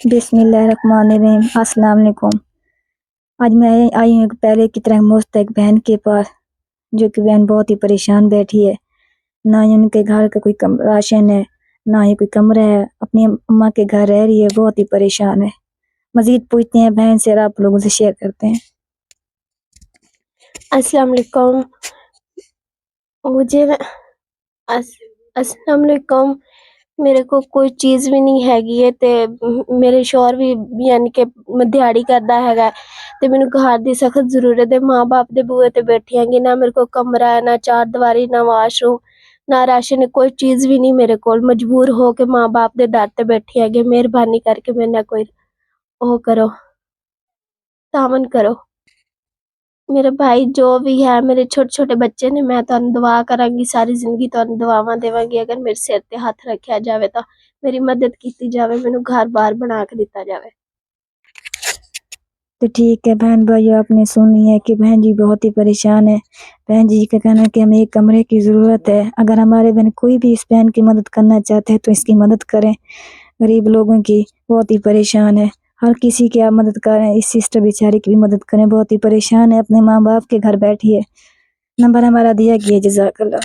बिस्मिल्लाहिर्रहमानिर्रहीम। अस्सलाम वालेकुम। आज मैं आई हूँ पहले की तरह मुस्तक बहन के पास, जो कि बहन बहुत ही परेशान बैठी है। ना ही उनके घर का कोई राशन है, ना ही कोई कमरा है। अपनी अम्मा के घर रह रही है, बहुत ही परेशान है। मजीद पूछते हैं बहन से और आप लोगों से शेयर करते हैं। अस्सलाम वालेकुम। मुझे अस्सलाम वालेकुम। मेरे को कोई चीज़ भी नहीं हैगी है ते मेरे शौहर भी यानी कि दिहाड़ी करदा हैगा ते मैनू घर दी सख्त जरूरत है। माँ बाप दे बूहे ते बैठी हैगी, ना मेरे को कमरा है, ना चार दीवारी, ना वाशरूम, ना राशन है, कोई चीज़ भी नहीं मेरे को। मजबूर हो के माँ बाप दे दर ते बैठी हैगी। मेहरबानी करके मेरे नाल कोई ओ करो, तामन करो। मेरे भाई जो भी है, मेरे छोटे छोटे बच्चे ने, मैं तुहानू दुआ करांगी सारी जिंदगी, तुहानू दुआवां देवांगी। अगर मेरे सिर ते हथ रखिया जावे तो मेरी मदद की जावे, मैनू घर बार बना के दिता जावे। तो ठीक है बहन भाई, आपने सुनी है कि बहन जी बहुत ही परेशान है। बहन जी का कहना है कि हमें एक कमरे की ज़रूरत है। अगर हमारे बहन कोई भी इस बहन की मदद करना चाहते हैं तो इसकी मदद करें। गरीब लोगों की बहुत ही परेशान है। हर किसी की आप मदद करें, इस सिस्टर बेचारे की भी मदद करें, बहुत ही परेशान है। अपने माँ बाप के घर बैठी है। नंबर हमारा दिया गया। जज़ाकल्लाह।